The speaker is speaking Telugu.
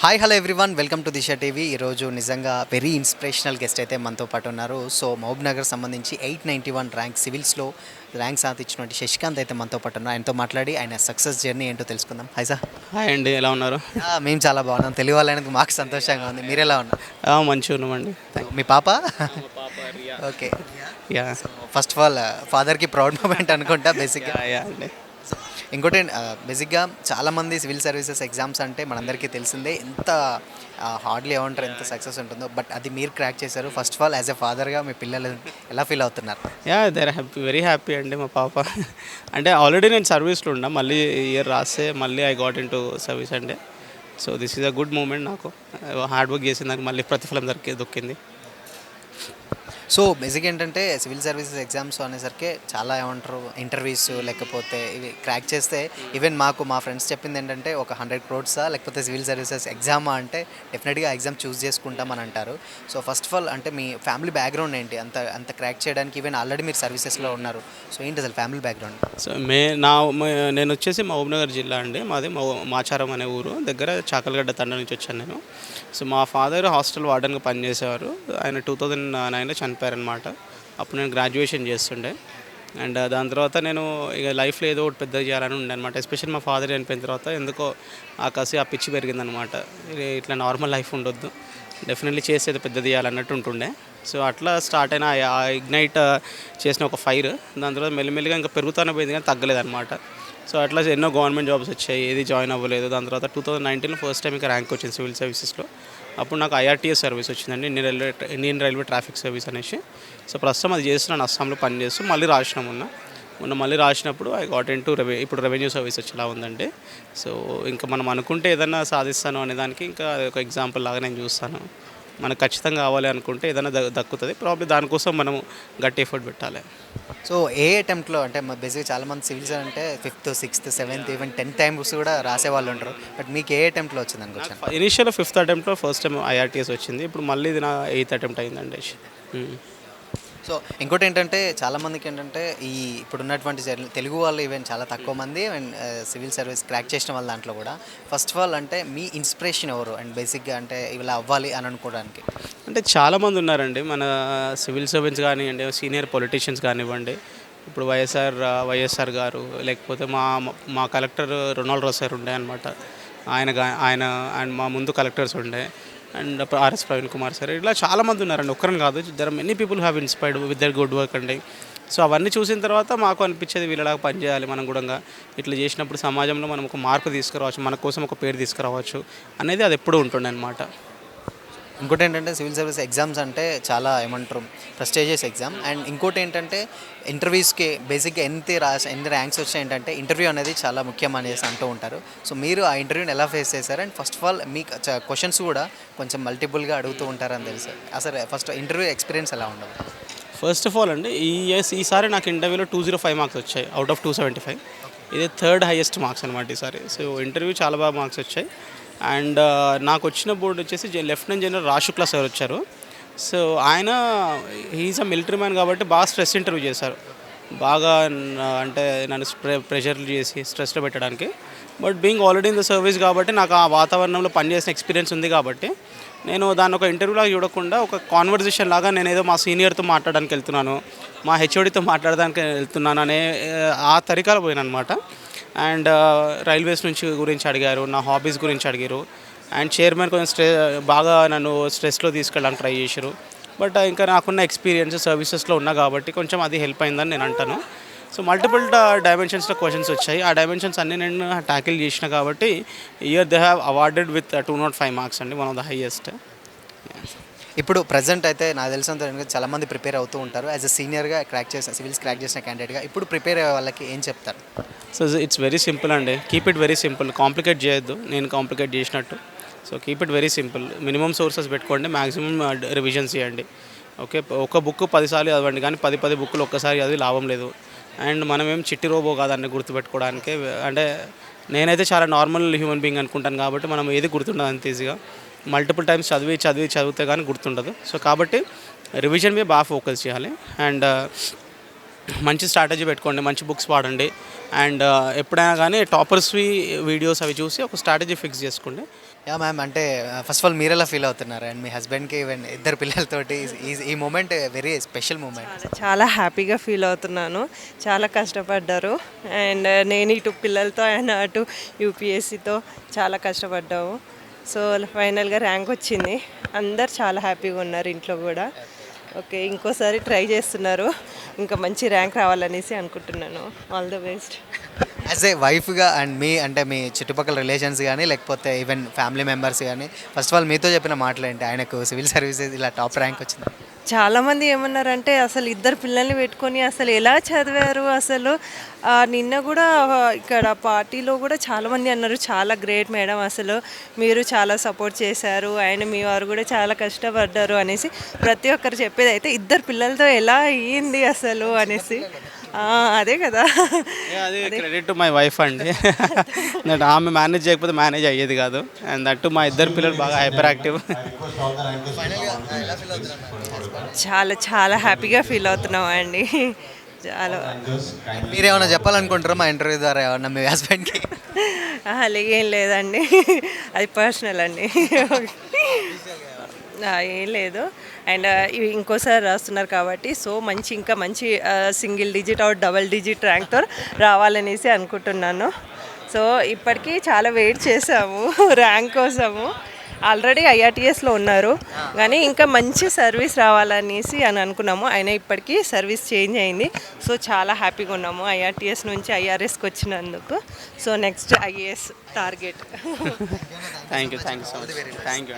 Hi hello everyone, welcome to Disha TV. ఈరోజు నిజంగా వెరీ ఇన్స్పిరేషనల్ గెస్ట్ అయితే మనతో పాటు ఉన్నారు. సో మహబూబ్ నగర్ సంబంధించి 891 ర్యాంక్ సివిల్స్లో ర్యాంక్ సాధించినటువంటి శశికాంత్ అయితే మనతో పాటు ఉన్నారు. ఆయనతో మాట్లాడి ఆయన సక్సెస్ జర్నీ ఏంటో తెలుసుకుందాం. Hi sir. హాయ్ అండి, ఎలా ఉన్నారు? మేము చాలా బాగున్నాం. తెలుగు వాళ్ళకి మాకు సంతోషంగా ఉంది. మీరు ఎలా ఉన్నారు? మంచిగా ఉన్నామండి. మీ పాప okay. Yeah first of all ఫాదర్కి ప్రౌడ్ మూమెంట్ అనుకుంటా బేసిక్గా. యా అండి. ఇంకోటి బేసిక్గా చాలామంది సివిల్ సర్వీసెస్ ఎగ్జామ్స్ అంటే మనందరికీ తెలిసిందే ఎంత హార్డ్లీ ఏమంటారు, ఎంత సక్సెస్ ఉంటుందో. బట్ అది మీరు క్రాక్ చేశారు. First of all as a ఫాదర్గా మీ పిల్లలు ఎలా ఫీల్ అవుతున్నారు? Ya their happy, very happy అండి. మా పాప అంటే ఆల్రెడీ నేను సర్వీస్లో ఉన్నా, మళ్ళీ ఇయర్ రాస్తే మళ్ళీ I got in to service అండి. So this is a good moment. నాకు హార్డ్ వర్క్ చేసిన దానికి మళ్ళీ ప్రతిఫలం దొక్కింది. సో బేసిక్ ఏంటంటే సివిల్ సర్వీసెస్ ఎగ్జామ్స్ అనేసరికి చాలా ఏమంటారు, ఇంటర్వ్యూస్ లేకపోతే ఇవి క్రాక్ చేస్తే ఈవెన్ మా ఫ్రెండ్స్ చెప్పింది ఏంటంటే ఒక 100 crores లేకపోతే సివిల్ సర్వీసెస్ ఎగ్జామా అంటే డెఫినెట్గా ఎగ్జామ్ చూస్ చేసుకుంటామని అంటారు. సో ఫస్ట్ ఆఫ్ ఆల్ అంటే మీ ఫ్యామిలీ బ్యాక్గ్రౌండ్ ఏంటి అంత అంత క్రాక్ చేయడానికి? ఈవెన్ ఆల్రెడీ మీరు సర్వీసెస్లో ఉన్నారు. సో ఏంటి అసలు ఫ్యామిలీ బ్యాక్గ్రౌండ్? సో నేను వచ్చేసి మహబూబ్నగర్ జిల్లా అండి. మాది మాచారం అనే ఊరు దగ్గర చాకలగడ్డ తండ నుంచి వచ్చాను నేను. సో మా ఫాదర్ హాస్టల్ వార్డెన్గా పనిచేసేవారు. ఆయన 2009లో చనిపోయారనమాట. అప్పుడు నేను గ్రాడ్యుయేషన్ చేస్తుండే. అండ్ దాని తర్వాత నేను ఇక లైఫ్లో ఏదో ఒకటి పెద్దగా చేయాలని ఉండే అనమాట. ఎస్పెషల్లీ మా ఫాదర్ చనిపోయిన తర్వాత ఎందుకో ఆ కసి ఆ పిచ్చి పెరిగిందనమాట. ఇట్లా నార్మల్ లైఫ్ ఉండొద్దు, డెఫినెట్లీ చేసేది పెద్దది చేయాలన్నట్టు ఉంటుండే. సో అట్లా స్టార్ట్ అయిన ఆ ఇగ్నైట్ చేసిన ఒక ఫైర్, దాని తర్వాత మెల్లిమెల్లిగా ఇంకా పెరుగుతూనే పోయింది కానీ తగ్గలేదన్నమాట. సో అట్లా ఎన్నో గవర్నమెంట్ జాబ్స్ వచ్చాయి, ఏది జాయిన్ అవ్వలేదు. దాని తర్వాత 2019లో ఫస్ట్ టైం ఇంకా ర్యాంక్ వచ్చింది సివిల్ సర్వీసెస్లో. అప్పుడు నాకు ఐఆర్టీఎస్ సర్వీస్ వచ్చిందండి, ఇండియన్ రైల్వే ట్రాఫిక్ సర్వీస్ అనేసి. సో ప్రస్తుతం అది చేస్తున్నాను, అస్సాంలో పని చేస్తూ మళ్ళీ మొన్న మళ్ళీ రాసినప్పుడు ఐ గాట్ ఇన్ టు ఇప్పుడు రెవెన్యూ సర్వీస్ వచ్చేలా ఉందండి. సో ఇంకా మనం అనుకుంటే ఏదైనా సాధిస్తాను అనే దానికి ఇంకా ఒక ఎగ్జాంపుల్ లాగా నేను చూస్తాను. మనకు ఖచ్చితంగా కావాలి అనుకుంటే ఏదైనా దక్కుతుంది. ప్రాబ్లీ దానికోసం మనం గట్టి ఎఫర్ట్ పెట్టాలి. సో ఏ అటెంప్ట్లో అంటే బేసిక్గా చాలామంది సివిల్స్ అంటే 5th 6th 7th even 10th times కూడా రాసే వాళ్ళు ఉంటారు. బట్ మీకు ఏ అటెంప్ట్లో వచ్చింది అనుకోవచ్చు? ఇనిషియల్ 5th అటెంప్ట్లో ఫస్ట్ టైం ఐఆర్టీఎస్ వచ్చింది. ఇప్పుడు మళ్ళీ ఇది నా 8th అటెంప్ట్ అయిందండి. సో ఇంకోటి ఏంటంటే చాలామందికి ఏంటంటే ఈ ఇప్పుడున్నటువంటి తెలుగు వాళ్ళు ఈవెన్ చాలా తక్కువ మంది అండ్ సివిల్ సర్వీస్ క్రాక్ చేసిన వాళ్ళ దాంట్లో కూడా ఫస్ట్ ఆఫ్ ఆల్ అంటే మీ ఇన్స్పిరేషన్ ఎవరు అండ్ బేసిక్గా అంటే ఇలా అవ్వాలి అని అనుకోవడానికి? అంటే చాలామంది ఉన్నారండి మన సివిల్ సర్వెంట్స్ కానివ్వండి, సీనియర్ పొలిటీషియన్స్ కానివ్వండి. ఇప్పుడు వైఎస్ఆర్ గారు, లేకపోతే మా కలెక్టర్ రొనాల్డ్ రావు సార్ ఉండే అనమాట. ఆయన అండ్ మా ముందు కలెక్టర్స్ ఉండే, అండ్ ఆర్ఎస్ ప్రవీణ్ కుమార్ సార్, ఇట్లా చాలామంది ఉన్నారండి. ఒక్కరిని కాదు, there are many people have inspired with their good work అండి. సో అవన్నీ చూసిన తర్వాత మాకు అనిపించేది వీళ్ళలాగా పనిచేయాలి మనం కూడా. ఇట్లా చేసినప్పుడు సమాజంలో మనం ఒక మార్పు తీసుకురావచ్చు, మన కోసం ఒక పేరు తీసుకురావచ్చు అనేది అది ఎప్పుడూ ఉంటుండే అనమాట. ఇంకోటి ఏంటంటే సివిల్ సర్వీస్ ఎగ్జామ్స్ అంటే చాలా ఏమంటారు ప్రెస్టీజియస్ ఎగ్జామ్. అండ్ ఇంకోటి ఏంటంటే ఇంటర్వ్యూస్కి బేసిక్గా ఎన్ని ర్యాంక్స్ వచ్చాయి ఏంటంటే ఇంటర్వ్యూ అనేది చాలా ముఖ్యం అనేసి అంటూ ఉంటారు. సో మీరు ఆ ఇంటర్వ్యూని ఎలా ఫేస్ చేశారు? అండ్ ఫస్ట్ ఆఫ్ ఆల్ మీకు క్వశ్చన్స్ కూడా కొంచెం మల్టిపుల్గా అడుగుతూ ఉంటారని తెలుసు. అసలు ఫస్ట్ ఇంటర్వ్యూ ఎక్స్పీరియన్స్ ఎలా ఉండదు? ఫస్ట్ ఆఫ్ ఆల్ అండి, ఈసారి నాకు ఇంటర్వ్యూలో 205 మార్క్స్ వచ్చాయి అవుట్ ఆఫ్ 275. ఇది 3rd హైయెస్ట్ మార్క్స్ అనమాట ఈసారి. సో ఇంటర్వ్యూ చాలా బాగా మార్క్స్ వచ్చాయి. అండ్ నాకు వచ్చిన బోర్డు వచ్చేసి లెఫ్టినెంట్ జనరల్ రాజుక్లా సార్ వచ్చారు. సో ఆయన హీఈస్ అ మిలిటరీ మ్యాన్ కాబట్టి బాగా స్ట్రెస్ ఇంటర్వ్యూ చేశారు. బాగా అంటే నన్ను ప్రెషర్లు చేసి స్ట్రెస్లో పెట్టడానికి. But being already in the service కాబట్టి నాకు ఆ వాతావరణంలో పనిచేసిన ఎక్స్పీరియన్స్ ఉంది కాబట్టి నేను దాన్ని ఒక ఇంటర్వ్యూలాగా చూడకుండా ఒక కాన్వర్జేషన్ లాగా నేను ఏదో మా సీనియర్తో మాట్లాడడానికి వెళ్తున్నాను, మా హెచ్ఓడితో మాట్లాడడానికి వెళ్తున్నాను అనే ఆ తరికాలో పోయాను అనమాట. అండ్ రైల్వేస్ గురించి అడిగారు, నా హాబీస్ గురించి అడిగారు. అండ్ చైర్మన్ కొంచెం బాగా నన్ను స్ట్రెస్లో తీసుకెళ్ళడానికి ట్రై చేశారు. బట్ ఇంకా నాకున్న ఎక్స్పీరియన్స్ సర్వీసెస్లో ఉన్నా కాబట్టి కొంచెం అది హెల్ప్ అయిందని నేను అంటాను. సో మల్టిపుల్ డైమెన్షన్స్లో క్వశ్చన్స్ వచ్చాయి. ఆ డైమెన్షన్స్ అన్నీ నేను ట్యాకిల్ చేసిన కాబట్టి year they have awarded with 205 marks అండి, వన్ ఆఫ్ ద హైయెస్ట్. ఇప్పుడు ప్రజెంట్ అయితే నాకు తెలిసినంత చాలామంది ప్రిపేర్ అవుతూ ఉంటారు. యాజ్ అ సీనియర్గా సివిల్స్ క్రాక్ చేసిన క్యాండిడేట్గా ఇప్పుడు ప్రిపేర్ అయ్యే వాళ్ళకి ఏం చెప్తారు? సో ఇట్స్ వెరీ సింపుల్ అండి, keep it very simple. Complicate చేయొద్దు, నేను కాంప్లికేట్ చేసినట్టు. So keep it very simple. Minimum sources పెట్టుకోండి, మ్యాక్సిమం రివిజన్స్ చేయండి. ఓకే, ఒక బుక్ 10 సార్లు చదవండి కానీ 10 బుక్కులు ఒక్కసారి చదివి లాభం లేదు. అండ్ మనమేం చిట్టి రోబో కాదాన్ని గుర్తుపెట్టుకోవడానికి. అంటే నేనైతే చాలా నార్మల్ హ్యూమన్ బీయింగ్ అనుకుంటాను కాబట్టి మనం ఏది గుర్తుండదు అంత ఈజీగా. మల్టిపుల్ టైమ్స్ చదివితే కానీ గుర్తుండదు. సో కాబట్టి రివిజన్ మీద బాగా ఫోకస్ చేయాలి. అండ్ మంచి స్ట్రాటజీ పెట్టుకోండి, మంచి బుక్స్ వాడండి. అండ్ ఎప్పుడైనా కానీ టాపర్స్వి వీడియోస్ అవి చూసి ఒక స్ట్రాటజీ ఫిక్స్ చేసుకోండి. యా మ్యామ్, అంటే ఫస్ట్ ఆఫ్ ఆల్ మీరు ఎలా ఫీల్ అవుతున్నారు అండ్ మీ హస్బెండ్కి ఈవెన్ ఇద్దరు పిల్లలతోటి ఈ మూమెంట్ వెరీ స్పెషల్ మూమెంట్. చాలా హ్యాపీగా ఫీల్ అవుతున్నాను. చాలా కష్టపడ్డారు అండ్ నేను ఇటు పిల్లలతో ఆయన అటు యూపీఎస్సితో చాలా కష్టపడ్డాము. సో ఫైనల్గా ర్యాంక్ వచ్చింది. అందరు చాలా హ్యాపీగా ఉన్నారు ఇంట్లో కూడా. ఓకే, ఇంకోసారి ట్రై చేస్తున్నారు. ఇంకా మంచి ర్యాంక్ రావాలనేసి అనుకుంటున్నాను. All the best. As a వైఫ్గా అండ్ మీ అంటే మీ చుట్టుపక్కల రిలేషన్స్ కానీ లేకపోతే ఈవెన్ ఫ్యామిలీ మెంబర్స్ కానీ ఫస్ట్ ఆఫ్ ఆల్ మీతో చెప్పిన మాటలు ఏంటి? ఆయనకు సివిల్ సర్వీసెస్ ఇలా టాప్ ర్యాంక్ వచ్చింది. చాలామంది ఏమన్నారంటే అసలు ఇద్దరు పిల్లల్ని పెట్టుకొని అసలు ఎలా చదివారు అసలు. నిన్న కూడా ఇక్కడ పార్టీలో కూడా చాలామంది అన్నారు చాలా గ్రేట్ మేడం, అసలు మీరు చాలా సపోర్ట్ చేశారు అండ్ మీ వారు కూడా చాలా కష్టపడ్డారు అనేసి ప్రతి ఒక్కరు చెప్పేది అయితే ఇద్దరు పిల్లలతో ఎలా అయ్యింది అసలు అనేసి. అదే కదా. అది క్రెడిట్ టు మై వైఫ్ అండి. దట్ ఆమె మేనేజ్ చేయకపోతే మేనేజ్ అయ్యేది కాదు. అండ్ దట్టు మా ఇద్దరు పిల్లలు బాగా హైపర్ యాక్టివ్. చాలా చాలా హ్యాపీగా ఫీల్ అవుతున్నాం అండి. చాలా. మీరేమైనా చెప్పాలనుకుంటారా మా ఇంటర్వ్యూ ద్వారా ఏమన్నా మీ హస్బెండ్కి? ఏం లేదండి, అది పర్సనల్ అండి. ఏం లేదు. అండ్ ఇంకోసారి రాస్తున్నారు కాబట్టి సో ఇంకా మంచి single digit or double digit ర్యాంక్తో రావాలనేసి అనుకుంటున్నాను. సో ఇప్పటికీ చాలా వెయిట్ చేసాము ర్యాంక్ కోసము. ఆల్రెడీ ఐఆర్టీఎస్లో ఉన్నారు కానీ ఇంకా మంచి సర్వీస్ రావాలనేసి అని అనుకున్నాము. అయినా ఇప్పటికీ సర్వీస్ చేంజ్ అయింది. సో చాలా హ్యాపీగా ఉన్నాము ఐఆర్టీఎస్ నుంచి ఐఆర్ఎస్కి వచ్చినందుకు. So next IAS target. Thank you so much. Thank you.